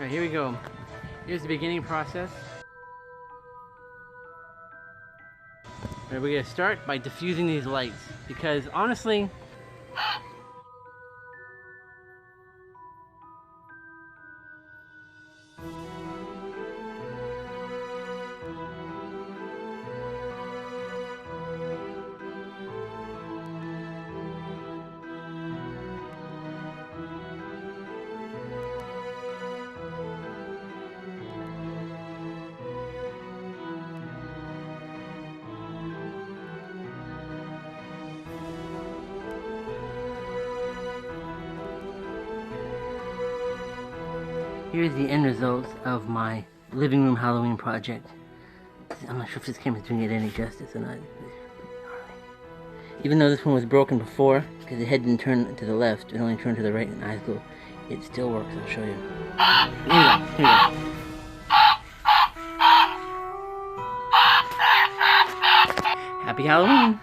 Alright, here we go. Here's the beginning process. Alright, we're gonna start by diffusing these lights because honestly, here's the end results of my living room Halloween project. I'm not sure if this camera's doing it any justice or not. Even though this one was broken before, because the head didn't turn to the left, it only turned to the right and eyes go, it still works. I'll show you. Here we go. Happy Halloween!